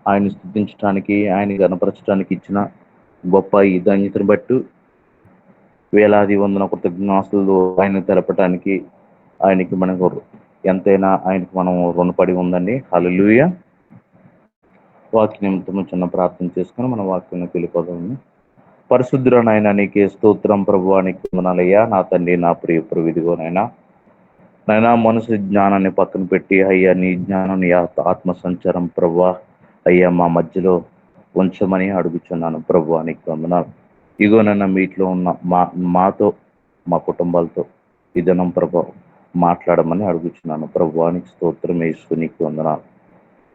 ఆయన స్తుతించడానికి, ఆయన గణపరచడానికి ఇచ్చిన గొప్ప ఈ ధన్యతను బట్టి వేలాది వందన కృతజ్ఞాస్తులు ఆయన తెలపటానికి ఆయనకి మనకు ఎంతైనా ఆయనకి మనం రుణపడి ఉందండి. హల్లెలూయా. వాక్య నిమిత్తము చిన్న ప్రార్థన చేసుకుని మన వాక్యాన్ని వెళ్ళిపోదాము. పరిశుద్ధుడు నాయన నీకే స్తోత్రం ప్రభువా, నీకు వందనాలయ్యా. నా తండ్రి, నా ప్రియ ప్రవిధిగోనైనా నైనా మనుషు జ్ఞానాన్ని పక్కన పెట్టి అయ్యా నీ జ్ఞానం, నీ ఆత్మ సంచారం ప్రభువా అయ్యా మా మధ్యలో ఉంచమని అడుగుచున్నాను ప్రభువా, నీకు వందనాలు. ఇగోనన్నా మీట్లో ఉన్న మాతో మా కుటుంబాలతో ఈ దినం ప్రభు మాట్లాడమని అడుగుచున్నాను ప్రభువా, నీకు స్తోత్రం యేసు, నీకు వందనాలు.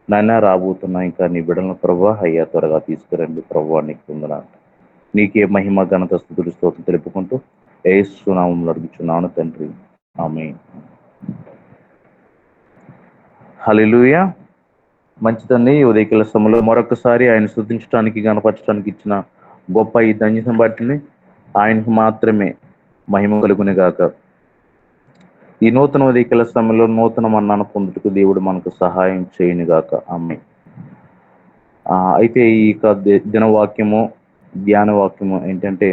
నాయన రాబోతున్నా ఇంకా నీ బిడ్డలను ప్రభువా అయ్యా త్వరగా తీసుకురండి ప్రభువా, నీకు వందనాలు. నీకే మహిమ ఘనత స్తుతులు స్తోత్రం తెలుపుకుంటూ యేసు నామములో అడుగుచున్నాను తండ్రి, ఆమేన్. హల్లెలూయా. మంచిదండి. ఈ ఉదయకాల సమయంలో మరొకసారి ఆయన స్తుతించడానికి, గణపరచడానికి ఇచ్చిన గొప్ప ఈ ధన్యతను బట్టి ఆయనకు మాత్రమే మహిమ కలుగును గాక. ఈ నూతన ఉదయకాల సమయంలో నూతన మన్నాను పొందుటకు దేవుడు మనకు సహాయం చేయను గాక. ఆమేన్. అయితే ఈ దినవాక్యము, ధ్యాన వాక్యము ఏంటంటే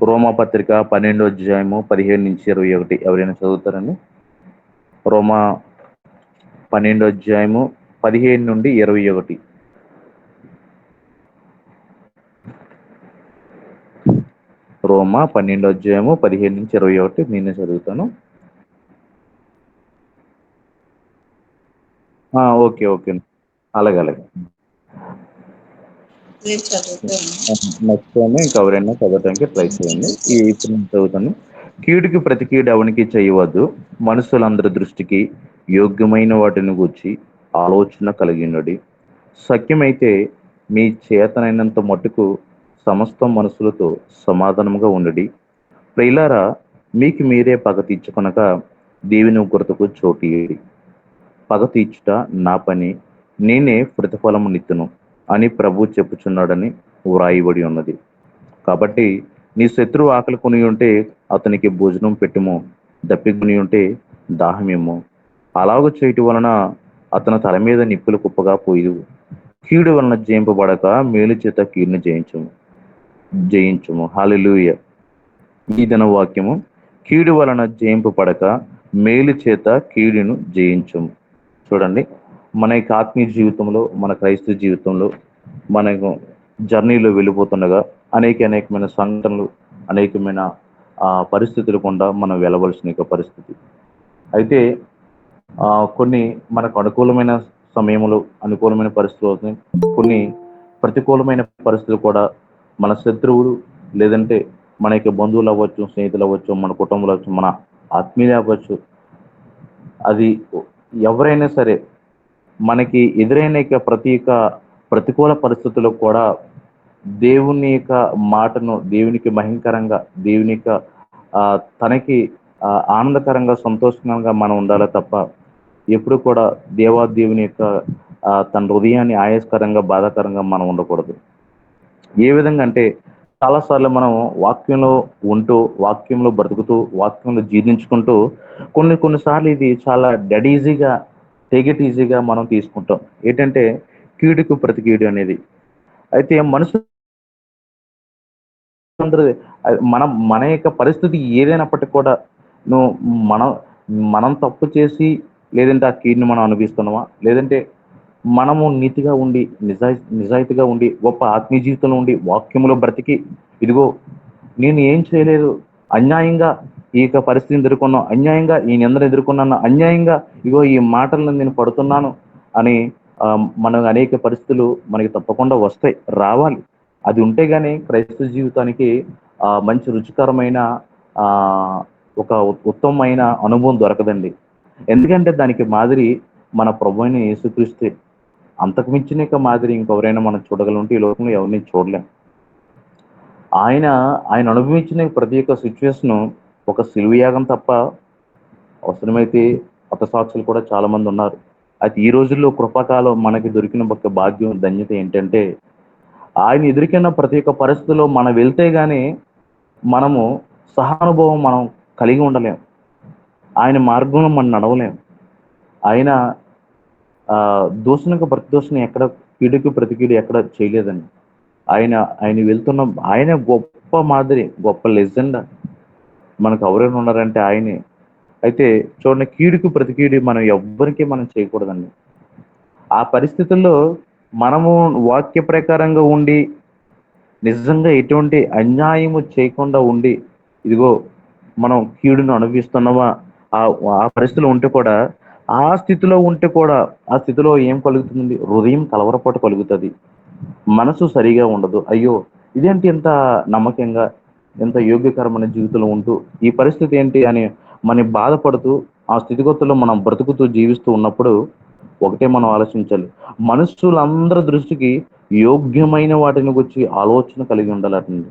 రోమా పత్రిక 12వ అధ్యాయము 15 నుంచి 21. ఎవరైనా చదువుతారండి? రోమా 12వ అధ్యాయము 15 నుండి 21. రోమా 12వ అధ్యాయము 15 నుంచి 21 నేనే చదువుతాను. ఓకే ఓకే, అలాగే అలాగే. నచ్చాను. ఇంకా ఎవరైనా చదవటానికి ట్రై చేయండి. ఇప్పుడు నేను చదువుతాను. కీడుకి ప్రతి కీడు ఎవనికి చేయవద్దు, మనుషులందరి దృష్టికి యోగ్యమైన వాటిని గూర్చి ఆలోచన కలిగినది. సఖ్యమైతే మీ చేతనైనంత మట్టుకు సమస్త మనుషులతో సమాధానముగా ఉండడి. ప్రియులారా, మీకు మీరే పగ తీర్చుకొనక దేవుని ఉగ్రతకు చోటియ్యడి. పగ తీర్చుట నా పని, నేనే ప్రతిఫలము నిత్తును అని ప్రభు చెప్పుచున్నాడని వ్రాయబడి ఉన్నది. కాబట్టి నీ శత్రువు ఆకలి కొని ఉంటే అతనికి భోజనం పెట్టుము, దప్పికొని ఉంటే దాహమేమో. అలాగూ చేయటం వలన అతని తల మీద నిప్పులు కుప్పగా పోయి కీడు వలన జయింపబడక మేలు చేత కీడును జయించుము. హల్లెలూయా. ఈ దిన వాక్యము, కీడు వలన జయింపబడక మేలు చేత కీడును జయించుము. చూడండి, మన యొక్క ఆత్మీయ జీవితంలో, మన క్రైస్తవ జీవితంలో మనకు జర్నీలో వెళ్ళిపోతుండగా అనేకమైన సంఘటనలు, అనేకమైన పరిస్థితులు గుండా మనం వెళ్ళవలసిన పరిస్థితి. అయితే కొన్ని మనకు అనుకూలమైన సమయంలో అనుకూలమైన పరిస్థితులు అవుతాయి, కొన్ని ప్రతికూలమైన పరిస్థితులు కూడా మన శత్రువులు, లేదంటే మన యొక్క బంధువులు అవ్వచ్చు, స్నేహితులు అవ్వచ్చు, మన కుటుంబాలు అవ్వచ్చు, మన ఆత్మీయులు అవ్వచ్చు, అది ఎవరైనా సరే మనకి ఎదురైన ప్రతికూల పరిస్థితుల్లో కూడా దేవుని యొక్క మాటను, దేవునికి మహిమకరంగా, దేవుని యొక్క తనకి ఆనందకరంగా, సంతోషంగా మనం ఉండాలి తప్ప ఎప్పుడు కూడా దేవుని యొక్క తన హృదయాన్ని ఆయాస్కరంగా, బాధాకరంగా మనం ఉండకూడదు. ఏ విధంగా అంటే చాలాసార్లు మనం వాక్యంలో ఉంటూ, వాక్యంలో బ్రతుకుతూ, వాక్యంలో జీర్ణించుకుంటూ కొన్నిసార్లు ఇది చాలా డెడ్ ఈజీగా, టేక్ ఇట్ ఈజీగా మనం తీసుకుంటాం. ఏంటంటే కీడుకు ప్రతి కీడు అనేది. అయితే మనుషులందరూ మన యొక్క పరిస్థితి ఏదైనప్పటికీ కూడా నువ్వు మనం తప్పు చేసి లేదంటే ఆ కీడుని మనం అనుభవిస్తున్నామా, లేదంటే మనము నీతిగా ఉండి, నిజాయితీగా ఉండి, గొప్ప ఆత్మీయ జీవితంలో ఉండి, వాక్యంలో బ్రతికి ఇదిగో నేను ఏం చేయలేదు, అన్యాయంగా ఈ యొక్క పరిస్థితిని ఎదుర్కొన్నాను, అన్యాయంగా ఈ నిందను ఎదుర్కొన్నాను, అన్యాయంగా ఇగో ఈ మాటలను నేను పడుతున్నాను అని మన అనేక పరిస్థితులు మనకి తప్పకుండా వస్తాయి, రావాలి. అది ఉంటే గానీ క్రైస్తవ జీవితానికి మంచి రుచికరమైన ఒక ఉత్తమమైన అనుభవం దొరకదండి. ఎందుకంటే దానికి మాదిరి మన ప్రభువైన యేసుక్రీస్తే. అంతకు మించిన మాదిరి ఇంకెవరైనా మనం చూడగలంటే ఈ లోకంలో ఎవరిని చూడలేం. ఆయన అనుభవించిన ప్రతి ఒక్క సిచ్యువేషన్ ఒక సిలువయాగం తప్ప, అవసరమైతే హతసాక్షులు కూడా చాలా మంది ఉన్నారు. అయితే ఈ రోజుల్లో కృపాకాలం మనకి దొరికిన ఒక భాగ్యం, ధన్యత ఏంటంటే ఆయన ఎదుర్కొన్న ప్రతి ఒక్క పరిస్థితిలో మనం వెళ్తే గానీ మనము సహానుభవం మనం కలిగి ఉండలేం. ఆయన మార్గంలో మనం నడవలేం. ఆయన దూషణకు ప్రతిదూషణ ఎక్కడ, కీడుకు ప్రతి కీడు ఎక్కడ చేయలేదండి. ఆయన ఆయన వెళ్తున్న ఆయన గొప్ప మాదిరి, గొప్ప లెజెండ్ మనకు ఎవరైనా ఉన్నారంటే ఆయనే. అయితే చూడండి, కీడుకు ప్రతి కీడు మనం ఎవ్వరికీ మనం చేయకూడదండి. ఆ పరిస్థితుల్లో మనము వాక్య ప్రకారంగా ఉండి, నిజంగా ఎటువంటి అన్యాయము చేయకుండా ఉండి, ఇదిగో మనం కీడును అనుభవిస్తున్నామా, ఆ ఆ పరిస్థితిలో ఉంటే కూడా, ఆ స్థితిలో ఉంటే కూడా, ఆ స్థితిలో ఏం కలుగుతుంది? హృదయం కలవరపాటు కలుగుతుంది, మనసు సరిగా ఉండదు. అయ్యో, ఇదేంటి ఇంత నమ్మకంగా, ఇంత యోగ్యకరమైన జీవితంలో ఉంటూ ఈ పరిస్థితి ఏంటి అని మనం బాధపడుతూ, ఆ స్థితిగతుల్లో మనం బ్రతుకుతూ జీవిస్తూ ఉన్నప్పుడు ఒకటే మనం ఆలోచించాలి. మనుషులందరి దృష్టికి యోగ్యమైన వాటిని గురించి ఆలోచన కలిగి ఉండాలండి.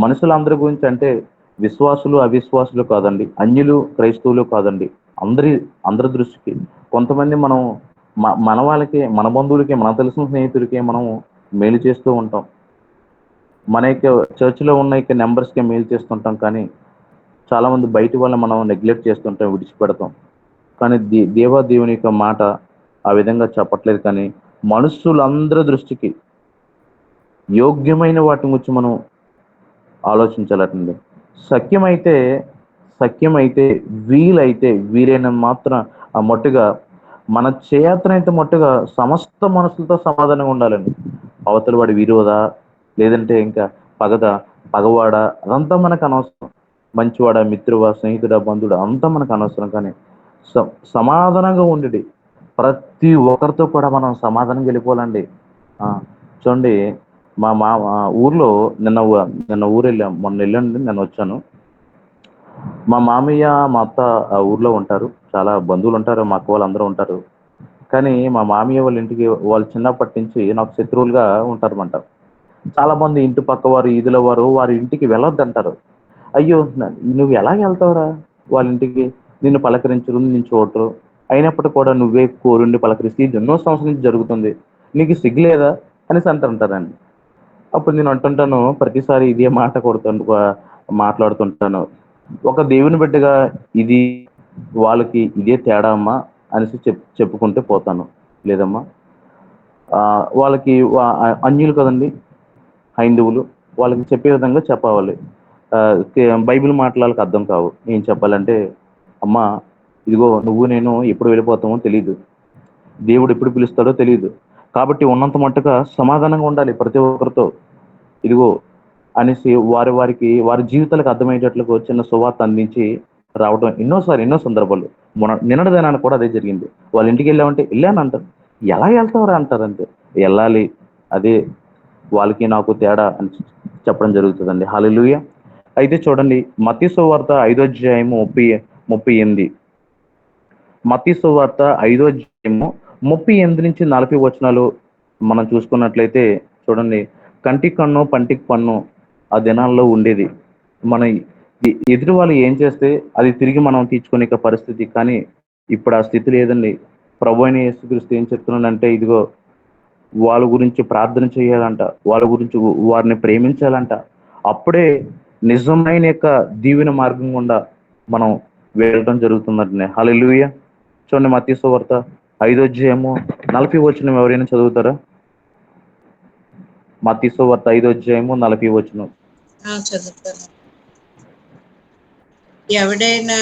మనుషులందరి గురించి అంటే విశ్వాసులు అవిశ్వాసులు కాదండి, అన్యులు క్రైస్తవులు కాదండి, అందరి అందరి దృష్టికి. కొంతమంది మనం మన వాళ్ళకి, మన బంధువులకి, మనకు తెలిసిన స్నేహితులకి మనం మేలు చేస్తూ ఉంటాం. మన యొక్క చర్చిలో ఉన్న యొక్క మెంబర్స్కి మేలు చేస్తుంటాం, కానీ చాలా మంది బయట వాళ్ళని మనం నెగ్లెక్ట్ చేస్తుంటాం, విడిచిపెడతాం. కానీ దేవుని యొక్క మాట ఆ విధంగా చెప్పట్లేదు. కానీ మనుషులందరి దృష్టికి యోగ్యమైన వాటి గురించి మనం ఆలోచించాలండి. సఖ్యమైతే సఖ్యమైతే వీలైతే వీలైన మాత్రం ఆ మట్టుగా మన చేతనైతే మట్టుగా సమస్త మనుషులతో సమాధానంగా ఉండాలండి. అవతల వాడి విరోధా, లేదంటే ఇంకా పగదా, పగవాడా, అదంతా మనకు అనవసరం. మంచివాడా, మిత్రువా, స్నేహితుడా, బంధువుడా, అంతా మనకు అనవసరం. కానీ సమాధానంగా ఉండేది ప్రతి ఒక్కరితో కూడా మనం సమాధానంగా వెళ్ళిపోవాలండి. ఆ, చూడండి, మా ఊర్లో నిన్న ఊరు వెళ్ళాం, మొన్న వెళ్ళండి, నిన్న వచ్చాను. మా మామయ్య మా అత్త ఆ ఊర్లో ఉంటారు, చాలా బంధువులు ఉంటారు, మా అక్క వాళ్ళందరూ ఉంటారు. కానీ మా మామయ్య వాళ్ళ ఇంటికి వాళ్ళు చిన్నప్పటి నుంచి నాకు శత్రువులుగా ఉంటారన్నమాట. చాలా మంది ఇంటి పక్క వారు, ఈదుల వారు వారి ఇంటికి వెళ్ళొద్దంటారు. అయ్యో, నువ్వు ఎలా వెళ్తావురా వాళ్ళ ఇంటికి? నిన్ను పలకరించరు, నిన్ను చూడరు, అయినప్పుడు కూడా నువ్వే కోరుండి పలకరిస్తే ఇది ఎన్నో సంవత్సరాల నుంచి జరుగుతుంది, నీకు సిగ్గులేదా అనేసి అంటుంటారండి. అప్పుడు నేను అంటుంటాను, ప్రతిసారి ఇదే మాట మాట్లాడుతుంటాను. ఒక దేవుని బిడ్డగా ఇది వాళ్ళకి ఇదే తేడా అమ్మా అనేసి చెప్పుకుంటూ పోతాను. లేదమ్మా, వాళ్ళకి అన్యులు కదండి, హైందవులు, వాళ్ళకి చెప్పే విధంగా చెప్పాలి. ఆ, బైబిల్ మాటలు వాళ్ళకి అర్థం కావు. ఏం చెప్పాలంటే, అమ్మా ఇదిగో నువ్వు నేను ఎప్పుడు వెళ్ళిపోతామో తెలియదు, దేవుడు ఎప్పుడు పిలుస్తాడో తెలియదు, కాబట్టి ఉన్నంత మట్టుగా సమాధానంగా ఉండాలి ప్రతి ఒక్కరితో. ఇదిగో అనేసి వారి జీవితాలకు అర్థమయ్యేటట్లుగా చిన్న సువార్త అందించి రావడం ఎన్నో సందర్భాలు. నిన్నటి దినానికి కూడా అదే జరిగింది. వాళ్ళ ఇంటికి వెళ్ళామంటే వెళ్ళాను అంటారు. ఎలా వెళ్తావరా అంటారంటే, వెళ్ళాలి, అదే వాళ్ళకి నాకు తేడా అని చెప్పడం జరుగుతుందండి. హల్లెలూయా. అయితే చూడండి, మత్తయి సువార్త 5వ అధ్యాయము 38. మత్తయి సువార్త 5వ అధ్యాయము 38 నుంచి 40 వచనాలు మనం చూసుకున్నట్లయితే, చూడండి, కంటికి కన్ను పంటికి పన్ను ఆ దినాల్లో ఉండేది. మన ఎదుటి వాళ్ళు ఏం చేస్తే అది తిరిగి మనం తీర్చుకునే పరిస్థితి. కానీ ఇప్పుడు ఆ స్థితి లేదండి. ప్రభు అయిన యేసుక్రీస్తు ఏం చెప్తున్నాడంటే, ఇదిగో వాళ్ళ గురించి ప్రార్థన చేయాలంట, వాళ్ళ గురించి వారిని ప్రేమించాలంట. అప్పుడే నిజమైన యొక్క దీవెన మార్గం గుండా మనం వెళ్ళడం జరుగుతుందండి. హల్లెలూయా. చూడండి, మత్తయి సువార్త 5వ అధ్యాయము 40 వచనం ఎవరైనా చదువుతారా? మత్తయి సువార్త 5వ అధ్యాయము 40 వచనం. చదువుతాను. ఎవడైనా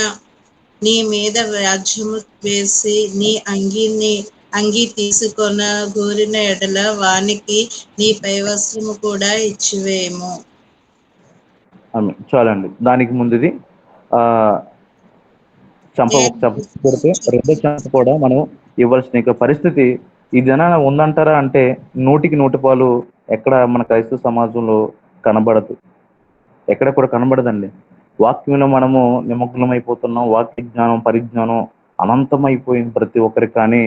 నీ మీద వ్యాజ్యము వేసి నీ అంగీ తీసుకొన గోరిన ఎడల వానికి నీ పై వస్త్రము కూడా ఇచ్చివేయము. చాలండి. దానికి ముందుది ఆ ఒక చంప కొడితే రెండో చంప కూడా మనం ఇవ్వాల్సిన యొక్క పరిస్థితి ఈ జనాన ఉందంటారా అంటే 100కి 100 ఎక్కడ మన క్రైస్తవ సమాజంలో కనబడదు, ఎక్కడ కూడా కనబడదండి. వాక్యంలో మనము నిమగ్నమైపోతున్నాం, వాక్య జ్ఞానం పరిజ్ఞానం అనంతమైపోయింది ప్రతి ఒక్కరికి. కానీ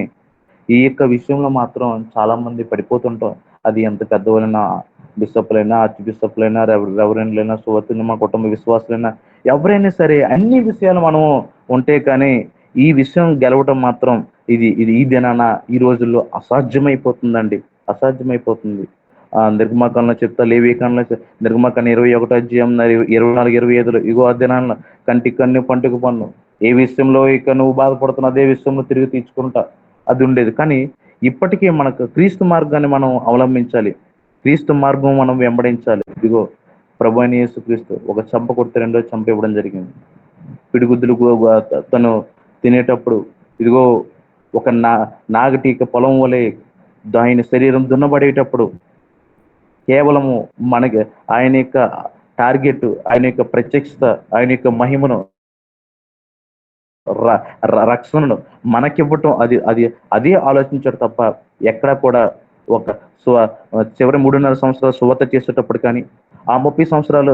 ఈ యొక్క విషయంలో మాత్రం చాలా మంది పడిపోతుంటాం. అది ఎంత పెద్దవాళ్ళైనా, బిషప్లైనా, ఆర్చ్ బిషప్లైనా, రెవరెండ్లైనా, సువార్తైనా, మా కుటుంబ విశ్వాసులైనా, ఎవరైనా సరే అన్ని విషయాలు మనం ఉంటే కానీ ఈ విషయం గెలవడం మాత్రం ఇది ఇది ఈ దినాన ఈ రోజుల్లో అసాధ్యమైపోతుందండి, అసాధ్యమైపోతుంది. నిర్గమాకాండంలో చెప్తా, లేవికాండంలో నిర్గమాకాండం 21వ అధ్యాయం 24, 25 ఇగో ఆ దినాన కంటికి కన్ను పంటికి పన్ను, ఏ విషయంలో ఇక నువ్వు బాధపడుతున్నా అదే విషయంలో తిరిగి తీర్చుకుంటా అది ఉండేది. కానీ ఇప్పటికీ మనకు క్రీస్తు మార్గాన్ని మనం అవలంబించాలి. క్రీస్తు మార్గం మనం వెంబడించాలి. ఇదిగో ప్రభు అయిన యేసుక్రీస్తు ఒక చెంప కొడితే రెండో చెంప ఇవ్వడం జరిగింది. పిడిగుద్దులు తను తినేటప్పుడు ఇదిగో ఒక నాగటీక పొలం వలె ఆయన శరీరం దున్నబడేటప్పుడు కేవలము మనకి ఆయన యొక్క టార్గెట్, ఆయన యొక్క ప్రత్యక్షత, ఆయన యొక్క మహిమను, రక్షణను మనకివ్వటం, అది అది అదే ఆలోచించాడు తప్ప ఎక్కడా కూడా ఒక చివరి 3.5 సంవత్సరాలు సువార్త చేసేటప్పుడు కానీ, ఆ 30 సంవత్సరాలు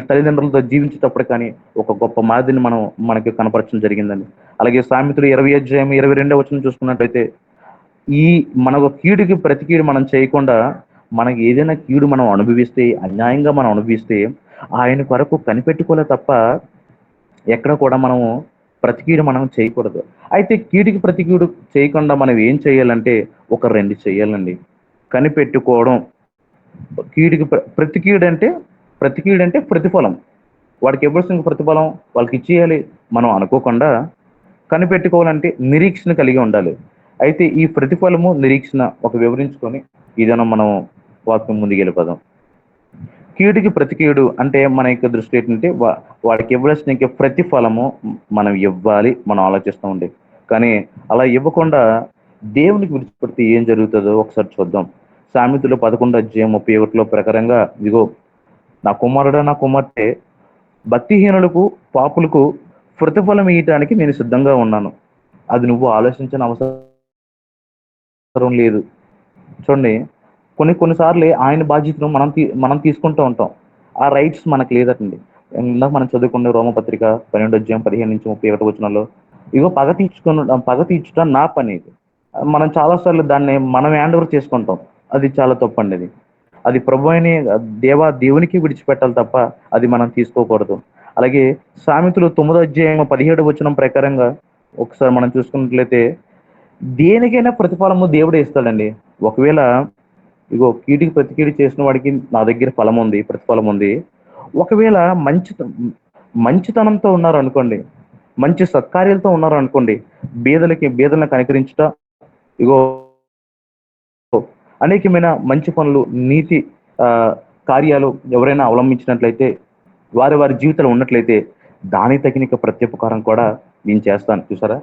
తల్లిదండ్రులతో జీవించేటప్పుడు కానీ ఒక గొప్ప మాదిరిని మనకి కనపరచడం జరిగిందండి. అలాగే సామెతలు 20 అధ్యాయం 22 చూసుకున్నట్లయితే, ఈ మన కీడుకి ప్రతి కీడు మనం చేయకుండా, మనకి ఏదైనా కీడు మనం అనుభవిస్తే, అన్యాయంగా మనం అనుభవిస్తే ఆయన కొరకు కనిపెట్టుకోలే తప్ప ఎక్కడ కూడా మనము ప్రతికీడు మనం చేయకూడదు. అయితే కీడుకి ప్రతికీడు చేయకుండా మనం ఏం చేయాలంటే ఒక 2 చేయాలండి. కనిపెట్టుకోవడం. కీడుకి ప్రతికీడంటే ప్రతిఫలం. వాడికి ఇవ్వాల్సిన ప్రతిఫలం వాళ్ళకి ఇచ్చేయాలి మనం అనుకోకుండా, కనిపెట్టుకోవాలంటే నిరీక్షణ కలిగి ఉండాలి. అయితే ఈ ప్రతిఫలము, నిరీక్షణ ఒక వివరించుకొని ఇదైనా మనం వాక్యం ముందుకు వెళ్ళిపోదాం. కీడుకి ప్రతికీడు అంటే మన యొక్క దృష్టి ఏంటంటే వాడికి ఇవ్వాల్సిన ప్రతిఫలము మనం ఇవ్వాలి, మనం ఆలోచిస్తూ ఉండే. కానీ అలా ఇవ్వకుండా దేవునికి విడిచిపెడితే ఏం జరుగుతుందో ఒకసారి చూద్దాం. సామెతలు 11 అధ్యాయం 31 ప్రకారంగా, ఇదిగో నా కుమారుడా, నా కుమార్తె, భక్తిహీనులకు పాపులకు ప్రతిఫలం ఇయ్యటానికి నేను సిద్ధంగా ఉన్నాను. అది నువ్వు ఆలోచించిన అవసరం లేదు. చూడండి, కొన్నిసార్లు ఆయన బాధ్యతను మనం తీసుకుంటూ ఉంటాం. ఆ రైట్స్ మనకు లేదటండి. ఇందాక మనం చదువుకున్న రోమపత్రిక 12 అధ్యాయం 15 నుంచి 31 ఇగో పగ తీర్చుట నా పని. ఇది మనం చాలాసార్లు దాన్ని మనం హ్యాండ్ ఓవర్ చేసుకుంటాం. అది చాలా తప్పండి. అది ప్రభు అయిన దేవునికి విడిచిపెట్టాలి తప్ప అది మనం తీసుకోకూడదు. అలాగే సామెతలు 9 అధ్యాయం 17 ప్రకారంగా ఒకసారి మనం చూసుకున్నట్లయితే, దేనికైనా ప్రతిఫలము దేవుడే ఇస్తాడండి. ఒకవేళ ఇగో కీటికి ప్రతికీడు చేసిన వాడికి నా దగ్గర ఫలం ఉంది, ప్రతిఫలం ఉంది. ఒకవేళ మంచితనంతో ఉన్నారు అనుకోండి, మంచి సత్కార్యాలతో ఉన్నారు అనుకోండి, బీదలను కనికరించుట, ఇగో అనేకమైన మంచి పనులు, నీతి కార్యాలు ఎవరైనా అవలంబించినట్లయితే, వారి జీవితంలో ఉన్నట్లయితే దానికి తగిన ప్రత్యుపకారం కూడా నేను చేస్తాను. చూసారా,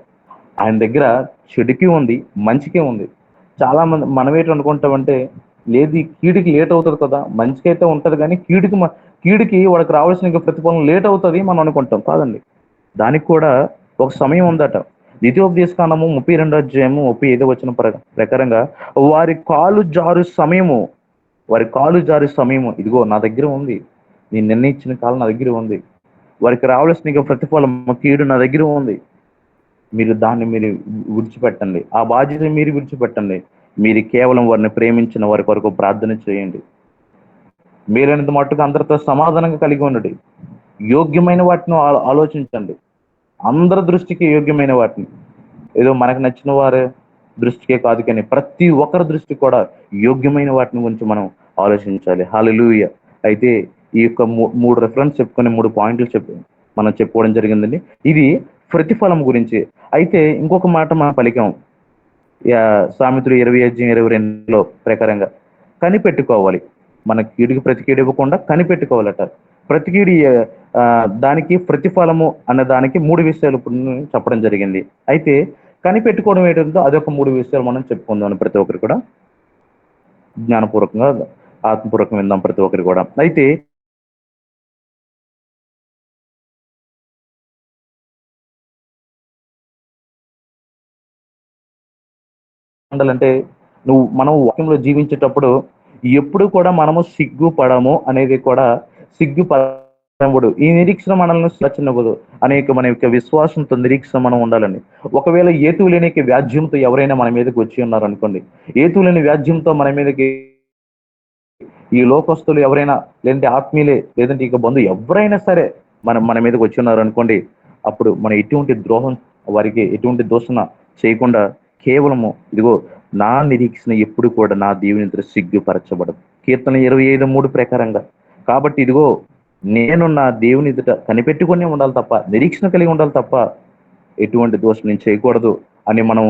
ఆయన దగ్గర చెడుకి ఉంది, మంచికే ఉంది. చాలా మంది మనం ఏంటి అనుకుంటామంటే, లేదు కీడుకి లేట్ అవుతుంది కదా, మంచికి అయితే ఉంటుంది కానీ కీడుకి వాడికి రావాల్సిన ప్రతిఫలం లేట్ అవుతుంది మనం అనుకుంటాం. కాదండి, దానికి కూడా ఒక సమయం ఉందట. ద్వితీయోపదేశకాండము 32 అధ్యాయం 35 ప్రకారంగా, వారి కాలు జారు సమయము ఇదిగో నా దగ్గర ఉంది, నేను నిర్ణయించిన కాలం నా దగ్గర ఉంది, వారికి రావాల్సిన ప్రతిఫలం కీడు నా దగ్గర ఉంది. దాన్ని మీరు విడిచిపెట్టండి, ఆ బాధ్యత మీరు విడిచిపెట్టండి. మీరు కేవలం వారిని ప్రేమించిన వారి కొరకు ప్రార్థన చేయండి. మీరైనంత మట్టుకు అందరితో సమాధానంగా కలిగి ఉండండి. యోగ్యమైన వాటిని ఆలోచించండి. అందరి దృష్టికి యోగ్యమైన వాటిని, ఏదో మనకు నచ్చిన వారి దృష్టికే కాదు కానీ ప్రతి ఒక్కరి దృష్టి కూడా యోగ్యమైన వాటిని గురించి మనం ఆలోచించాలి. హల్లెలూయా. అయితే ఈ యొక్క 3 రెఫరెన్స్ చెప్పుకొని 3 పాయింట్లు మనం చెప్పుకోవడం జరిగిందండి. ఇది ప్రతిఫలం గురించి. అయితే ఇంకొక మాట మనం పలికాం సామెతలు 20 అధ్యాయం 22 ప్రకారంగా, కనిపెట్టుకోవాలి. మన కీడుకి ప్రతికీడు ఇవ్వకుండా కనిపెట్టుకోవాలట. ప్రతికీడి దానికి ప్రతిఫలము అన్న దానికి 3 విషయాలు ఇప్పుడు చెప్పడం జరిగింది. అయితే కనిపెట్టుకోవడం ఏంటంటే అదొక 3 విషయాలు మనం చెప్పుకుందాం. ప్రతి ఒక్కరు కూడా జ్ఞానపూర్వకంగా, ఆత్మపూర్వకంగా విందాం ప్రతి ఒక్కరు కూడా. అయితే ఉండాలంటే మనం వాక్యంలో జీవించేటప్పుడు ఎప్పుడు కూడా మనము సిగ్గుపడము అనేది కూడా సిగ్గుపడముడు. ఈ నిరీక్షణ మనల్ని చిన్నవ్వదు. మన యొక్క విశ్వాసంతో నిరీక్షణ మనం ఉండాలండి. ఒకవేళ ఏతులేని వ్యాజ్యంతో ఎవరైనా మన మీదకి వచ్చి ఉన్నారు అనుకోండి, ఏతులేని వ్యాజ్యంతో మన మీదకి ఈ లోకస్తులు ఎవరైనా, లేదంటే ఆత్మీయులే, లేదంటే ఇక బంధువు ఎవరైనా సరే మన మీదకి వచ్చి ఉన్నారు అనుకోండి, అప్పుడు మనం ఎటువంటి ద్రోహం, వారికి ఎటువంటి దోషణ చేయకుండా కేవలము ఇదిగో నా నిరీక్షణ ఎప్పుడు కూడా నా దేవుని ఎదుట సిగ్గుపరచబడదు. కీర్తన 25:3 ప్రకారంగా. కాబట్టి ఇదిగో నేను నా దేవుని ఎదుట కనిపెట్టుకునే ఉండాలి తప్ప, నిరీక్షణ కలిగి ఉండాలి తప్ప ఎటువంటి దోషం నేను చేయకూడదు అని మనం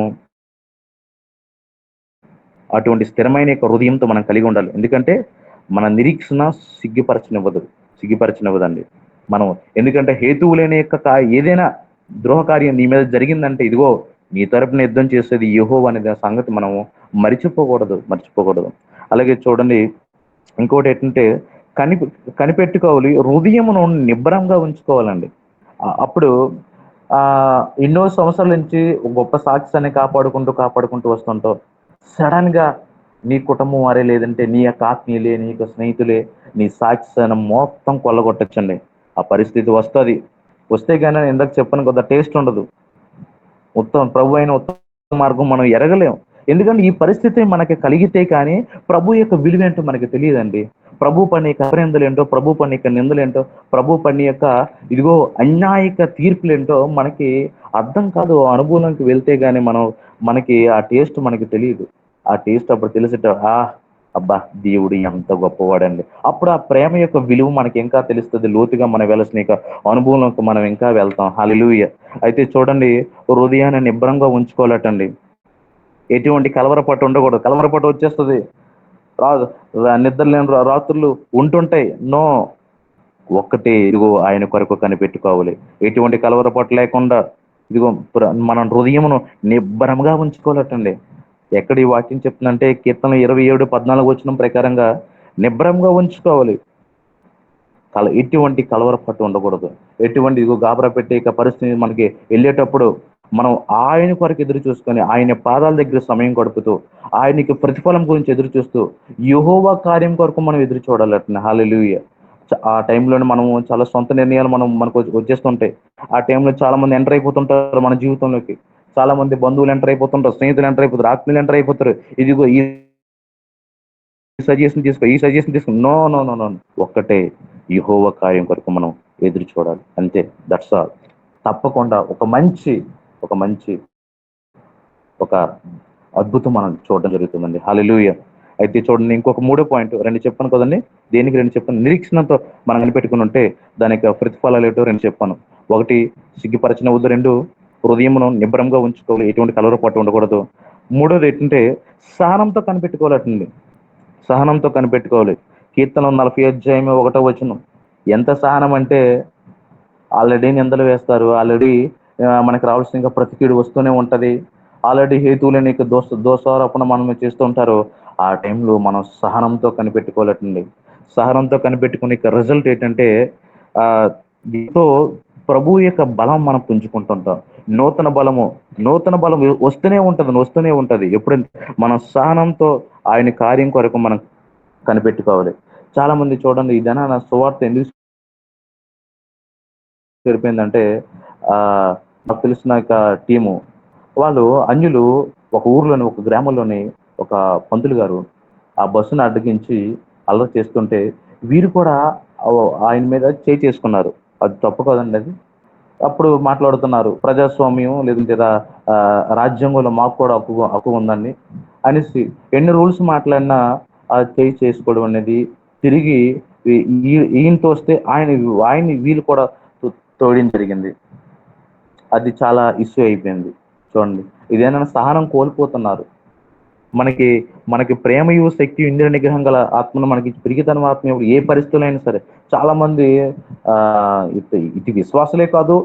అటువంటి స్థిరమైన యొక్క హృదయంతో మనం కలిగి ఉండాలి. ఎందుకంటే మన నిరీక్షణ సిగ్గుపరచనివ్వదండి. మనం ఎందుకంటే హేతువు లేని యొక్క ఏదైనా ద్రోహ కార్యం నీ మీద జరిగిందంటే, ఇదిగో నీ తరపున యుద్ధం చేసేది యెహోవా అనే సంగతి మనము మర్చిపోకూడదు. అలాగే చూడండి, ఇంకోటి ఏంటంటే కని కనిపెట్టుకోవాలి, హృదయమును నిబ్బరంగా ఉంచుకోవాలండి. అప్పుడు ఎన్నో సంవత్సరాల నుంచి ఒక గొప్ప సాక్ష్యాన్ని కాపాడుకుంటూ వస్తుంటావు. సడన్ గా నీ కుటుంబం వారే, లేదంటే నీ యొక్క ఆత్మీయులే, నీ యొక్క స్నేహితులే నీ సాక్ష్యాన్ని మొత్తం కొల్లగొట్టచ్చండి. ఆ పరిస్థితి వస్తే కానీ ఇందాక చెప్పాను కదా, టేస్ట్ ఉండదు. ఉత్తమ మార్గం మనం ఎరగలేం. ఎందుకంటే ఈ పరిస్థితి మనకి కలిగితే కానీ ప్రభు యొక్క విలువేంటో మనకి తెలియదండి. ప్రభు పని యొక్క అపనిందలేంటో, ప్రభు పని యొక్క నిందలేంటో, ప్రభు పని యొక్క ఇదిగో అన్యాయక తీర్పులేంటో మనకి అర్థం కాదు. ఆ అనుభవంలోకి వెళ్తే గానీ మనకి ఆ టేస్ట్ మనకి తెలియదు. ఆ టేస్ట్ అప్పుడు తెలిసేట అబ్బా, దేవుడు ఎంత గొప్పవాడండి. అప్పుడు ఆ ప్రేమ యొక్క విలువ మనకి ఇంకా తెలుస్తుంది. లోతుగా మనం వెళ్ళసిన అనుభవంలోకి మనం ఇంకా వెళ్తాం. హల్లెలూయా. అయితే చూడండి, హృదయాన్ని నిబ్బరంగా ఉంచుకోవాలటండి. ఎటువంటి కలవరపాటు ఉండకూడదు. కలవరపాటు వచ్చేస్తుంది, రాదు. నిద్ర లేని రాత్రులు ఉంటుంటాయి. నో, ఒక్కటే, ఇదిగో ఆయన కొరకు కనిపెట్టుకోవాలి. ఎటువంటి కలవరపాటు లేకుండా ఇదిగో మనం హృదయమును నిబ్బరంగా ఉంచుకోవాలటండి. ఎక్కడ ఈ వాక్యం చెప్తుందంటే, కీర్తన 27:14 వచనం ప్రకారంగా నిబ్బరంగా ఉంచుకోవాలి. ఎటువంటి కలవరపట్టు ఉండకూడదు. ఎటువంటి ఇదిగో గాబరా పెట్టే పరిస్థితి మనకి వెళ్ళేటప్పుడు మనం ఆయన కొరకు ఎదురు చూసుకొని, ఆయన పాదాల దగ్గర సమయం గడుపుతూ, ఆయనకి ప్రతిఫలం గురించి ఎదురు చూస్తూ, యెహోవా కార్యం కొరకు మనం ఎదురు చూడాలట. హల్లెలూయా. ఆ టైంలోనే మనము చాలా సొంత నిర్ణయాలు మనకు వచ్చేస్తుంటాయి. ఆ టైంలో చాలా మంది ఎంటర్ అయిపోతుంటారు మన జీవితంలోకి. చాలా మంది బంధువులు ఎంటర్ అయిపోతుంటారు, స్నేహితులు ఎంటర్ అయిపోతారు, ఆత్మీయులు ఎంటర్ అయిపోతారు. ఇదిగో ఈ సజెషన్ తీసుకో. నో నో నో నో ఒక్కటే, యెహోవా కార్యం కొరకు మనం ఎదురు చూడాలి. అంతే, దట్స్ ఆల్. తప్పకుండా ఒక మంచి ఒక అద్భుతం మనం చూడడం జరుగుతుందండి. హల్లెలూయా. అయితే చూడండి, ఇంకొక 3వ పాయింట్, 2 చెప్పాను కదండి. దేనికి 2 చెప్పాను? నిరీక్షణతో మనం కనిపెట్టుకుని ఉంటే దానికి ప్రతిఫలాలు ఏంటో 2 చెప్పాను. 1 సిగ్గుపరచనవద్దు, 2 హృదయమును నిబ్బరంగా ఉంచుకోవాలి, ఎటువంటి కలవరపాటు ఉండకూడదు. 3వది ఏంటంటే సహనంతో కనిపెట్టుకోవాలి. కీర్తన 40:1 ఎంత సహనం అంటే, ఆల్రెడీ నిందలు వేస్తారు, ఆల్రెడీ మనకు రావాల్సిన ఇంకా ప్రతికీడు వస్తూనే ఉంటది, ఆల్రెడీ హేతువులని దోషారోపణ మనం చేస్తూ ఉంటారు. ఆ టైంలో మనం సహనంతో కనిపెట్టుకోలేటండి. సహనంతో కనిపెట్టుకునే రిజల్ట్ ఏంటంటే, ఆ ఎంతో ప్రభు యొక్క బలం మనం పుంజుకుంటుంటాం. నూతన బలం వస్తూనే ఉంటది. ఎప్పుడు మనం సహనంతో ఆయన కార్యం కొరకు మనం కనిపెట్టుకోవాలి. చాలా మంది చూడండి, ఈ జనాన సువార్త ఎందుకు సరిపోయిందంటే, ఆ నాకు తెలిసిన ఒక టీము వాళ్ళు అన్యులు ఒక గ్రామంలోని ఒక పంతులు గారు ఆ బస్సును అడ్డగించి అల్లరి చేస్తుంటే, వీరు కూడా ఆయన మీద చేసుకున్నారు. అది తప్పు కదండి అది. అప్పుడు మాట్లాడుతున్నారు, ప్రజాస్వామ్యం లేదంటే రాజ్యాంగంలో మాకు కూడా హక్కు ఉందండి అనేసి ఎన్ని రూల్స్ మాట్లాడినా ఆ చేసుకోవడం అనేది తిరిగి ఈయనతో వస్తే ఆయన్ని వీళ్ళు కూడా తోయడం జరిగింది. అది చాలా ఇష్యూ అయిపోయింది. చూడండి, ఇదేనా సహనం కోల్పోతున్నారు. మనకి మనకి ప్రేమయు శక్తి ఇంద్రియ నిగ్రహం గల ఆత్మను మనకి పిరిగితనం ఆత్మ ఏ పరిస్థితుల్లో అయినా సరే. చాలా మంది ఆ ఇటు విశ్వాసులే కాదు,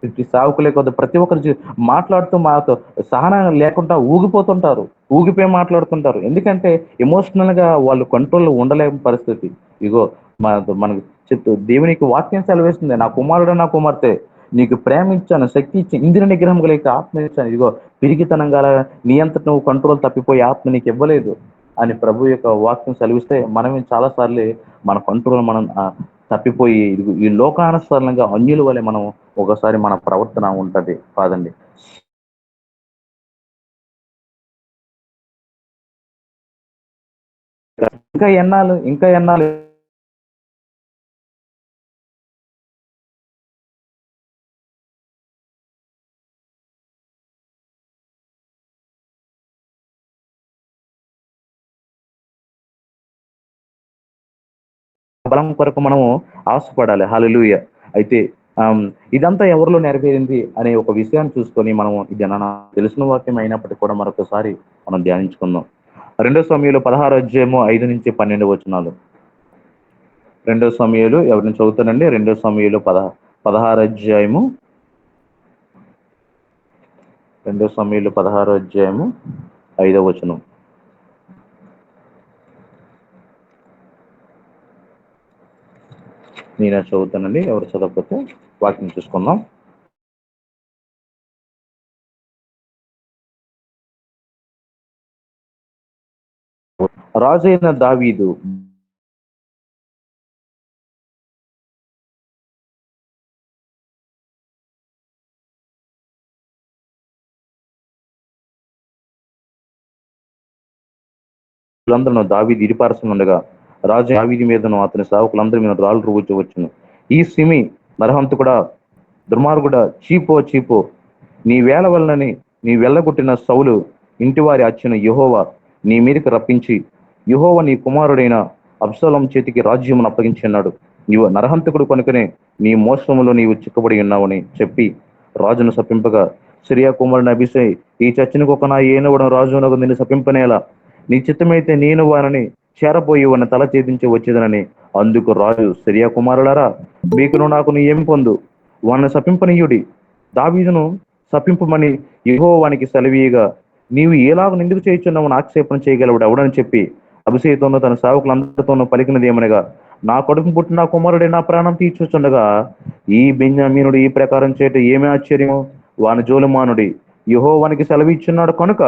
ఇటు సేవకులే కాదు, ప్రతి ఒక్కరు మాట్లాడుతూ మాతో సహనం లేకుండా ఊగిపోయి మాట్లాడుతుంటారు. ఎందుకంటే ఎమోషనల్ గా వాళ్ళు కంట్రోల్లో ఉండలేని పరిస్థితి. ఇగో మనకు దేవునికి వాక్యం సెలవేస్తుంది, నా కుమారుడు నా కుమార్తె నీకు ప్రేమ ఇచ్చాను, శక్తి ఇచ్చాను, ఇంద్రియ నిగ్రహం గల ఆత్మ ఇచ్చాను, ఇదిగో పిరిగితనం గల నీ అంతట నువ్వు కంట్రోల్ తప్పిపోయి ఆత్మ నీకు ఇవ్వలేదు అని ప్రభు యొక్క వాక్యం సెలవిస్తే, మనమే చాలా సార్లు మన కంట్రోల్ మనం తప్పిపోయి ఈ లోకానుసారంగా అన్యుల వలె మనం ఒకసారి మన ప్రవర్తన ఉంటది కాదండి. ఇంకా ఎన్నాళ్ళు బలం కొరకు మనము ఆశపడాలి. హల్లెలూయా. అయితే ఇదంతా ఎవరిలో నెరవేరింది అనే ఒక విషయాన్ని చూసుకొని మనం ఇది తెలిసిన వాక్యం అయినప్పటికీ కూడా మరొకసారి మనం ధ్యానించుకుందాం. రెండో సమయంలో 16 అధ్యాయము 5 నుంచి 12 వచనాలు. రెండో సమయంలో ఎవరిని చదువుతానండి? రెండో సమయంలో 16 అధ్యాయము రెండో సమయంలో 16 అధ్యాయము 5వ వచనం. నేను చదువుతానండి, ఎవరు చదవకపోతే వాక్యం చూసుకుందాం. రాజైన దావీదు అందరూ దావీదు ఇరిపార్సనుండగా రాజు దావీదు మీదను అతని సేవకులందరి మీద రాళ్ళు రువ్వుచవచ్చును. ఈ సిమి నరహంతకుడా, దుర్మార్గుడా, చీపో నీ వేల వలనని నీ వెళ్ళగొట్టిన సౌలు ఇంటివారి అచ్చిన యెహోవా నీ మీదకి రప్పించి యెహోవా నీ కుమారుడైన అబ్షాలోము చేతికి రాజ్యమును అప్పగించున్నాడు. నీవు నరహంతకుడు కనుకనే నీ మోసములో నీవు చిక్కబడి ఉన్నావని చెప్పి రాజును శపింపగా, సిరియా కుమారుని అభిషై ఈ చచ్చినకు ఒక నా ఏనవడం రాజునకు నిన్ను శపింపనేలా, నీ చిత్తమైతే నేను వారిని చేరబోయి వారిని తల ఛేదించి వచ్చేదనని. అందుకు రాజు, సిరియా కుమారులారా, మీకును నాకును ఏం పొందు, వారిని శపింపనీయుడి, దావీదును శపింపమని యెహోవానికి సెలవీయగా నీవు ఎలాగ నిందుకు చేయుచున్నావని ఆక్షేపణ చేయగలవాడు ఎవడని చెప్పి అభిషేకంతోనూ తన సేవకులందరితోనూ పలికినది ఏమనగా, నా కొడుకు పుట్టిన కుమారుడే నా ప్రాణం తీర్చుచుండగా ఈ బెన్యామీనుడు ఈ ప్రకారం చేయటం ఏమి ఆశ్చర్యము, వాని జోలుమానుడి, యెహోవానికి సెలవిచ్చున్నాడు కనుక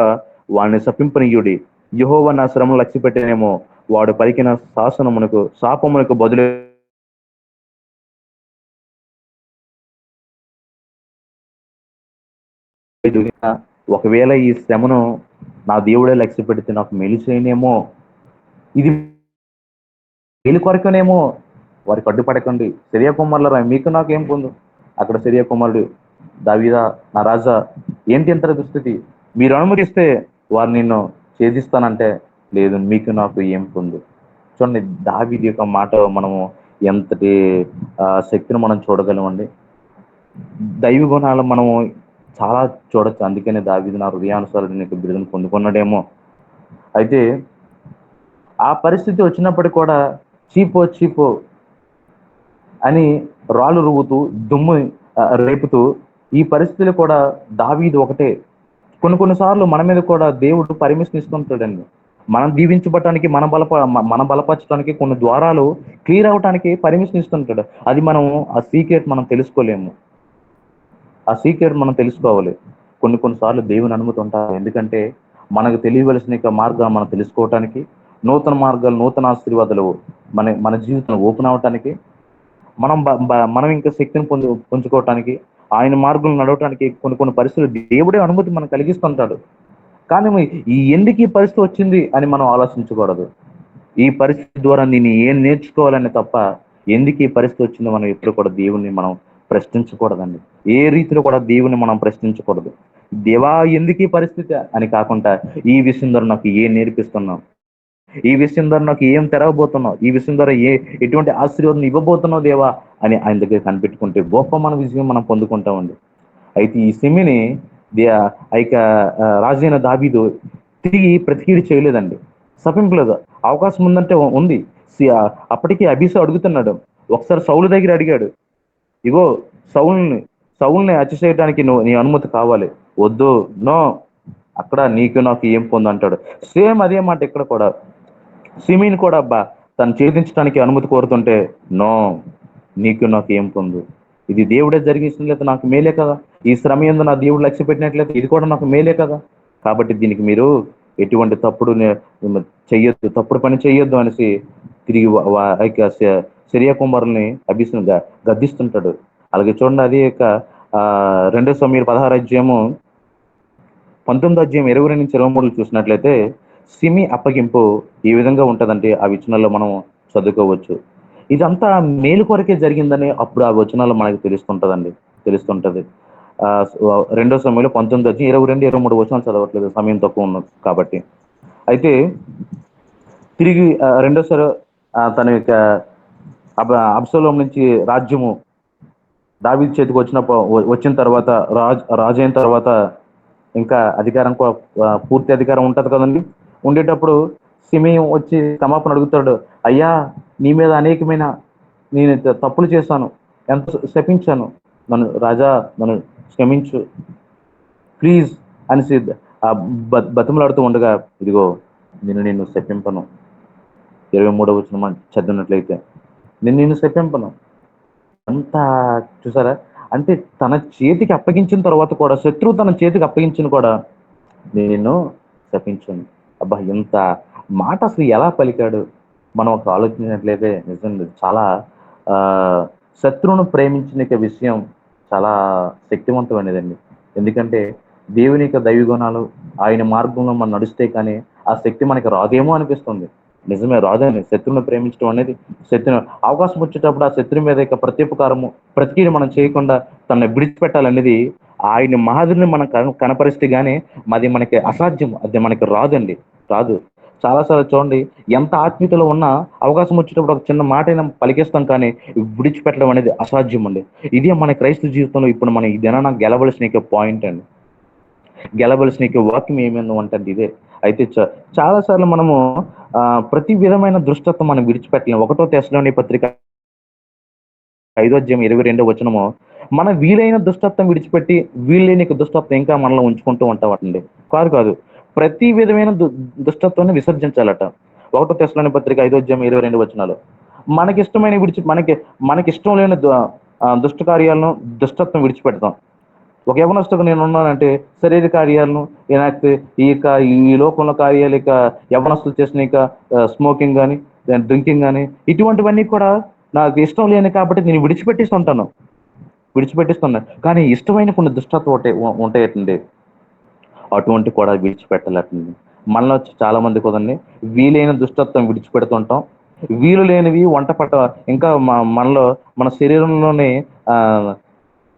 వాడిని శపింపనీయుడి. యెహోవా నా శ్రమను లక్ష్య పెట్టేనేమో, వాడు పలికిన శాపమునకు బదులు ఒకవేళ ఈ శ్రమను నా దేవుడే లక్ష్య పెడితే నాకు మేలు చేయనేమో, ఇది మేలు కొరకనేమో, వారికి అడ్డుపడకండి. సిరియా కుమారులరా, మీకు నాకేం పొందు. అక్కడ సిరియా కుమారుడు, దావీదా నా రాజా, ఏంటి ఇంత దుస్థితి, మీరు అనుమతిస్తే వారు నిన్ను ఛేదిస్తానంటే, లేదు మీకు నాకు ఏం పొందు. చూడండి, దావీదు యొక్క మాట మనము ఎంతటి శక్తిని మనం చూడగలమండి. దైవ గుణాలు మనము చాలా చూడొచ్చు. అందుకనే దావీదు నా హృదయానుసారుడు బిరుదును పొందుకున్నాడేమో. అయితే ఆ పరిస్థితి వచ్చినప్పటికీ కూడా చీపో అని రాళ్ళు రువ్వుతూ దుమ్ము రేపుతూ ఈ పరిస్థితులు కూడా దావీదు ఒకటే. కొన్నిసార్లు మన మీద కూడా దేవుడు పర్మిషన్ ఇస్తుంటాడండి. మనం దీవించబడటానికి, మన బలపరచడానికి కొన్ని ద్వారాలు క్లియర్ అవటానికి పర్మిషన్ ఇస్తుంటాడు. అది మనం ఆ సీక్రెట్ మనం తెలుసుకోలేము. ఆ సీక్రెట్ మనం తెలుసుకోవాలి. కొన్నిసార్లు దేవుని అనుమతి ఉంటారు. ఎందుకంటే మనకు తెలియవలసిన మార్గాలు మనం తెలుసుకోవటానికి, నూతన మార్గాలు, నూతన ఆశీర్వాదాలు మన జీవితంలో ఓపెన్ అవటానికి, మనం ఇంకా శక్తిని పుంజుకోవటానికి, ఆయన మార్గంలో నడవటానికి కొన్ని పరిస్థితులు దేవుడే అనుమతి మనం కలిగిస్తుంటాడు. కానీ ఈ ఎందుకు ఈ పరిస్థితి వచ్చింది అని మనం ఆలోచించకూడదు. ఈ పరిస్థితి ద్వారా నేను ఏం నేర్చుకోవాలని తప్ప ఎందుకు ఈ పరిస్థితి వచ్చిందో మనం ఎప్పుడు కూడా దేవుని మనం ప్రశ్నించకూడదండి. ఏ రీతిలో కూడా దేవుని మనం ప్రశ్నించకూడదు. దేవా ఎందుకు ఈ పరిస్థితి అని కాకుండా, ఈ విషయం ద్వారా నాకు ఏం నేర్పిస్తున్నావు, ఈ విషయం ద్వారా నాకు ఏం తెరవబోతున్నావు, ఈ విషయం ద్వారా ఎటువంటి ఆశీర్వాదం ఇవ్వబోతున్నావు దేవా అని ఆయన దగ్గర కనిపెట్టుకుంటే గొప్ప మన విజయం మనం పొందుకుంటామండి. అయితే ఈ సిమిని రాజైన దావీదు తిరిగి ప్రతికీడి చేయలేదండి, శపింపలేదు. అవకాశం ఉందంటే ఉంది. అప్పటికి అభిషేక్ అడుగుతున్నాడు. ఒకసారి సౌలు దగ్గర అడిగాడు, ఇగో సౌల్ని హత్య చేయడానికి నీ అనుమతి కావాలి. వద్దు, నో, అక్కడ నీకు నాకు ఏం పొందు అంటాడు. సేమ్ అదే మాట ఇక్కడ కూడా. సిమిని కూడా తను ఛేదించడానికి అనుమతి కోరుతుంటే, నో, నీకు నాకు ఏం పొందు, ఇది దేవుడే జరిగించినట్లయితే నాకు మేలే కదా, ఈ శ్రమ ఎందు నా దేవుడు లక్ష్య పెట్టినట్లయితే ఇది కూడా నాకు మేలే కదా, కాబట్టి దీనికి మీరు ఎటువంటి చెయ్యొద్దు, తప్పుడు పని చెయ్యొద్దు అనేసి తిరిగి సిరియా కుమారుల్ని గద్దిస్తుంటాడు. అలాగే చూడండి, అది యొక్క 2 సమూయేలు 16 అధ్యాయం 19 చూసినట్లయితే సిమి అప్పగింపు ఏ విధంగా ఉంటదంటే ఆ వచనాల్లో మనం చదువుకోవచ్చు. ఇదంతా మేలు కొరకే జరిగిందని అప్పుడు ఆ వచనాల్లో మనకి తెలుస్తుంటది. 2 సమూయేలు 19 22 23 వచనాలు చదవట్లేదు, సమయం తక్కువ ఉన్నది కాబట్టి. అయితే తిరిగి రెండోసారి తన యొక్క అబ్షాలోము నుంచి రాజ్యము దావీదు చేతికి వచ్చిన తర్వాత, రాజు అయిన తర్వాత ఇంకా అధికారం పూర్తి అధికారం ఉంటది కదండి. ఉండేటప్పుడు సిమియోను వచ్చి క్షమాపణ అడుగుతాడు. అయ్యా, నీ మీద అనేకమైన నేను తప్పులు చేశాను, ఎంత శపించాను, రాజా నన్ను క్షమించు ప్లీజ్ అనేసి బతిమలాడుతూ ఉండగా, ఇదిగో నిన్ను శపింపను. 23వ వచనం చదివినట్లయితే, నిన్ను శపింపను. అంత చూసారా? అంటే తన చేతికి అప్పగించిన తర్వాత కూడా, శత్రువు తన చేతికి అప్పగించిన కూడా, నేను నిన్ను శపించాను. అబ్బా, ఇంత మాట అసలు ఎలా పలికాడు? మనం ఒక ఆలోచించినట్లయితే నిజంగా చాలా ఆ శత్రువును ప్రేమించిన విషయం చాలా శక్తివంతమైనదండి. ఎందుకంటే దేవుని యొక్క దైవ గుణాలు, ఆయన మార్గంలో మనం నడిస్తే కానీ ఆ శక్తి మనకి రాదేమో అనిపిస్తుంది. నిజమే, రాదండి. శత్రువును ప్రేమించడం అనేది, శత్రు అవకాశం వచ్చేటప్పుడు ఆ శత్రువు మీద యొక్క ప్రత్యుపకారము ప్రతికీడు మనం చేయకుండా తనని విడిచిపెట్టాలనేది ఆయన మాదిరిని మనం కనపరిస్తే గానీ అది మనకి అసాధ్యం, అది మనకి రాదండి, రాదు. చాలాసార్లు చూడండి, ఎంత ఆత్మీయతలో ఉన్నా అవకాశం వచ్చేటప్పుడు ఒక చిన్న మాట అయినా పలికేస్తాం, కానీ విడిచిపెట్టడం అనేది అసాధ్యం అండి. ఇదే మన క్రైస్తవ జీవితంలో ఇప్పుడు మనం ఈ దినాన గెలవలసిన పాయింట్ అండి. గెలవలసిన వాక్యం ఏమైందో అంటే ఇదే. అయితే చాలా సార్లు మనము ప్రతి విధమైన దుష్టత్వం మనం విడిచిపెట్టలేము. 1 తెస్సలోనికీ పత్రిక 5:22 వచనము, మన వీలైన దుష్టత్వం విడిచిపెట్టి వీళ్ళని దుష్టత్వం ఇంకా మనలో ఉంచుకుంటూ ఉంటామటండి. కాదు కాదు, ప్రతి విధమైన దుష్టత్వాన్ని విసర్జించాలట. 1 తెస్సలోనికీ పత్రిక 5:22 వచనాలు. మనకిష్టమైన మనకిష్టం లేని దుష్ట కార్యాలను, దుష్టత్వం విడిచిపెడతాం. ఒక యవనస్తుడు నేను ఉన్నానంటే శరీర కార్యాలను, నాకు ఈ లోకంలో కార్యాలు, యవనస్తులు చేసిన స్మోకింగ్ కానీ, డ్రింకింగ్ కానీ, ఇటువంటివన్నీ కూడా నాకు ఇష్టం లేని కాబట్టి నేను విడిచిపెట్టిస్తున్నాను. కానీ ఇష్టమైన కొన్ని దుష్టత్వం ఉంటాయటండి, అటువంటి కూడా విడిచిపెట్టాలటండి. మనలో చాలా మంది కదండి, వీలైన దుష్టత్వం విడిచిపెడుతుంటాం, వీలు లేనివి వంట పట్ట ఇంకా మనలో మన శరీరంలోనే ఆ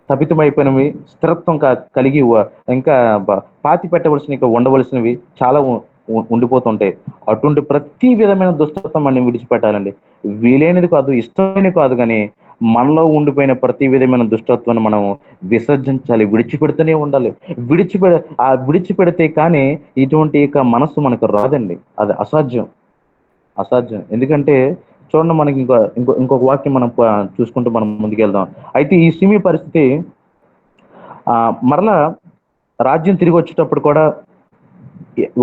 తపితమైపోయినవి, స్థిరత్వం కలిగి ఇంకా పాతి పెట్టవలసినవి, ఉండవలసినవి చాలా ఉండిపోతుంటాయి. అటువంటి ప్రతి విధమైన దుష్టత్వం మనం విడిచిపెట్టాలండి. వీలైనది కాదు, ఇష్టమైనది కాదు, కానీ మనలో ఉండిపోయిన ప్రతి విధమైన దుష్టత్వాన్ని మనం విసర్జించాలి, విడిచిపెడుతూనే ఉండాలి. విడిచిపెడితే కానీ ఇటువంటి మనస్సు మనకు రాదండి, అది అసాధ్యం, అసాధ్యం. ఎందుకంటే చూడండి, మనకి ఇంకొక వాక్యం మనం చూసుకుంటూ మనం ముందుకెళ్దాం. అయితే ఈ సిమి పరిస్థితి మరలా రాజ్యం తిరిగి వచ్చేటప్పుడు కూడా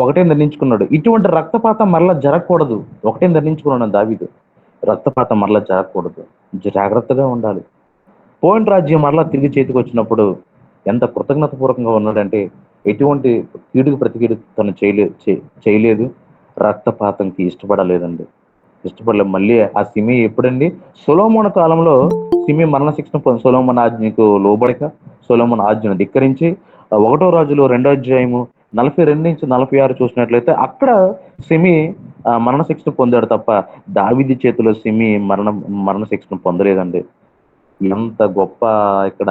ఒకటే నిర్ణయించుకున్నాడు, ఇటువంటి రక్తపాతం మరలా జరగకూడదు. ఒకటే నిర్ణయించుకున్నాడు దావీదు, రక్తపాతం మరలా జరగకూడదు, జాగ్రత్తగా ఉండాలి. పోయిన రాజ్యం మరలా తిరిగి చేతికి వచ్చినప్పుడు ఎంత కృతజ్ఞత పూర్వకంగా ఉన్నాడంటే, ఎటువంటి కీడుకు ప్రతికీడు తను చేయలేదు, రక్తపాతంకి ఇష్టపడలేదండి, ఇష్టపడలేదు. మళ్ళీ ఆ సిమి ఎప్పుడండి? సొలొమోను కాలంలో సిమి మరణశిక్షణ సొలొమోను ఆజ్ఞకు లోబడక, సొలొమోను ఆజ్ఞను ధిక్కరించి 1 రాజులు 2వ అధ్యాయము 42-46 చూసినట్లయితే అక్కడ సిమి మరణశిక్షణ పొందాడు తప్ప దావీదు చేతిలో సిమి మరణశిక్షణ పొందలేదండి. ఎంత గొప్ప ఇక్కడ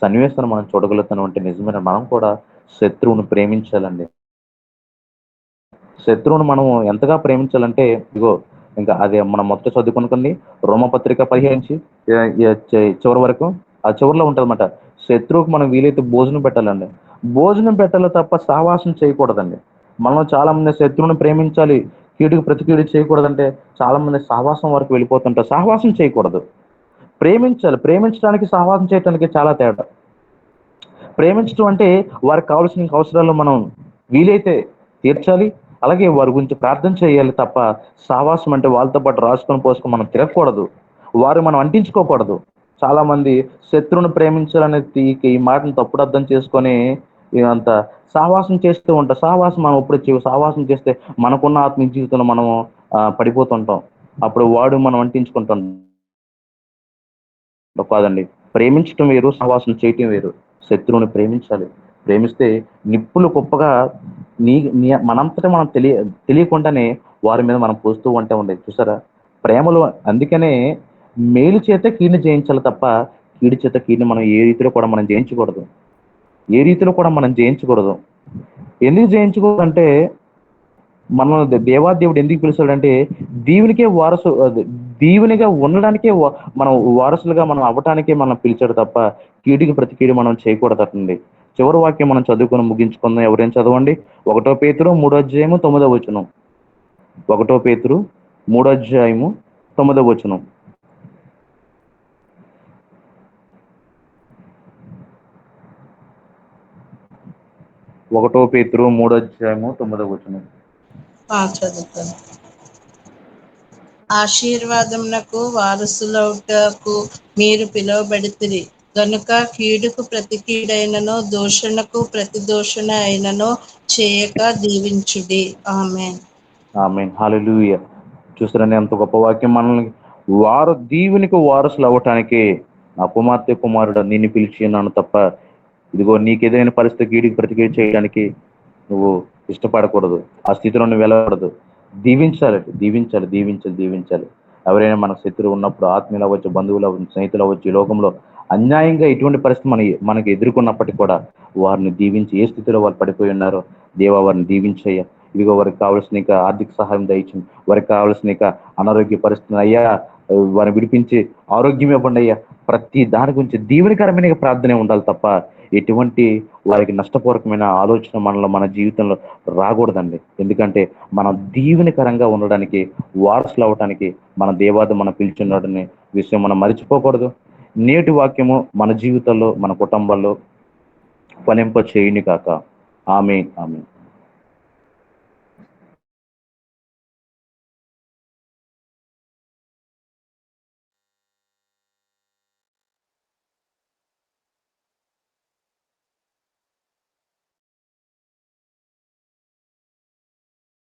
సన్నివేశాన్ని మనం చూడగలుగుతాం అంటే, నిజమైన మనం కూడా శత్రువును ప్రేమించాలండి. శత్రువును మనం ఎంతగా ప్రేమించాలంటే, ఇగో ఇంకా అదే మనం మొదట చదువుకునుకుంది రోమపత్రిక 15 చివరి వరకు, ఆ చివరిలో ఉంటుందన్నమాట. శత్రువుకు మనం వీలైతే భోజనం పెట్టాలండి, భోజనం పెట్టాలి తప్ప సావాసం చేయకూడదండి. మనం చాలా మంది శత్రువుని ప్రేమించాలి, కీడుకు ప్రతి కీడు చేయకూడదంటే చాలా మంది సహవాసం వరకు వెళ్ళిపోతుంటారు. సహవాసం చేయకూడదు, ప్రేమించాలి. ప్రేమించడానికి సహవాసం చేయడానికి చాలా తేడా. ప్రేమించడం అంటే వారికి కావాల్సిన అవసరాలు మనం వీలైతే తీర్చాలి, అలాగే వారి గురించి ప్రార్థన చేయాలి తప్ప సావాసం అంటే వాళ్ళతో పాటు రాసుకొని పోసుకొని మనం తిరగకూడదు, వారు మనం అంటించుకోకూడదు. చాలా మంది శత్రువును ప్రేమించాలనేది ఈ మాటను తప్పుడు అర్థం చేసుకొని అంత సావాసం చేస్తూ ఉంటాం. సావాసం మనం ఎప్పుడు సావాసం చేస్తే మనకున్న ఆత్మీయ జీవితంలో మనం పడిపోతుంటాం. అప్పుడు వాడు మనం అంటించుకుంటాం కాదండి. ప్రేమించటం వేరు, సహవాసం చేయటం వేరు. శత్రువుని ప్రేమించాలి, ప్రేమిస్తే నిప్పులు గొప్పగా మనంతటా మనం తెలియకుండానే వారి మీద మనం పోస్తూ ఉండేది చూసారా ప్రేమలో. అందుకనే మేలు చేత కీడుని జయించాలి తప్ప కీడు చేత కీడుని మనం ఏ రీతిలో కూడా మనం జయించకూడదు, ఏ రీతిలో కూడా మనం జయించకూడదు. ఎందుకు జయించకూడదు అంటే, మనం దేవాదేవుడు ఎందుకు పిలుస్తాడంటే దీవునికే దీవునిగా ఉండడానికే మనం వారసులుగా మనం అవ్వటానికే మనం పిలిచాడు తప్ప కీడుకి ప్రతి కీడు మనం చేయకూడదటండి. చివరి వాక్యం మనం చదువుకొని ముగించుకుందాం. ఎవరైనా చదవండి. 1 పేతురు 3 అధ్యాయము 9 వచనం. 1 పేతురు 3 అధ్యాయము 9 వచనం. 1 పేతురు 3 అధ్యాయము 9 వచనం. చదువుతాను. ఆశీర్వాదమునకు వారసులౌటకు మీరు పిలువబడితిరి గనుక కీడుకు ప్రతి కీడైనను దూషణకు ప్రతి దూషణ అయినను చేయక దీవించుడి. ఆమేన్. ఆమేన్. హల్లెలూయా. చూస్తారని ఎంత గొప్ప వాక్యం. మనల్ని దీవునికి వారసులు అవ్వటానికి నా కుమార్తె కుమారుడు నిన్ను పిలిచి ఉన్నాను తప్ప ఇదిగో నీకు ఏదైనా పరిస్థితి కీడికి ప్రతికీడు చేయడానికి నువ్వు ఇష్టపడకూడదు. ఆ స్థితిలో నువ్వు వెళ్ళకూడదు. దీవించాలి, దీవించాలి, దీవించాలి, దీవించాలి. ఎవరైనా మన శత్రువు ఉన్నప్పుడు ఆత్మీయులు అవ్వచ్చు, బంధువులు అవ్వచ్చు, స్నేహితులు అవ్వచ్చు, ఈ లోకంలో అన్యాయంగా ఎటువంటి పరిస్థితి మనకి ఎదుర్కొన్నప్పటికీ కూడా వారిని దీవించి ఏ స్థితిలో వారు పడిపోయి ఉన్నారో దేవా వారిని దీవించయ్యా. ఇదిగో వారికి కావాల్సిన ఆర్థిక సహాయం దయచింది, వారికి కావాల్సిన అనారోగ్య పరిస్థితులు అయ్యా వారిని విడిపించి ఆరోగ్యం ఇవ్వండి అయ్యా. ప్రతి దాని గురించి దీవెనకరమైన ప్రార్థనే ఉండాలి తప్ప ఎటువంటి వారికి నష్టపూర్వకమైన ఆలోచన మన జీవితంలో రాకూడదండి. ఎందుకంటే మనం దీవెనకరంగా ఉండడానికి, వారసులు అవడానికి మన దేవాది మనం పిలిచున్నాడనే విషయం మనం మర్చిపోకూడదు. నేటి వాక్యము మన జీవితంలో మన కుటుంబాల్లో ఫలింప చేయని కాక. ఆమేన్, ఆమేన్.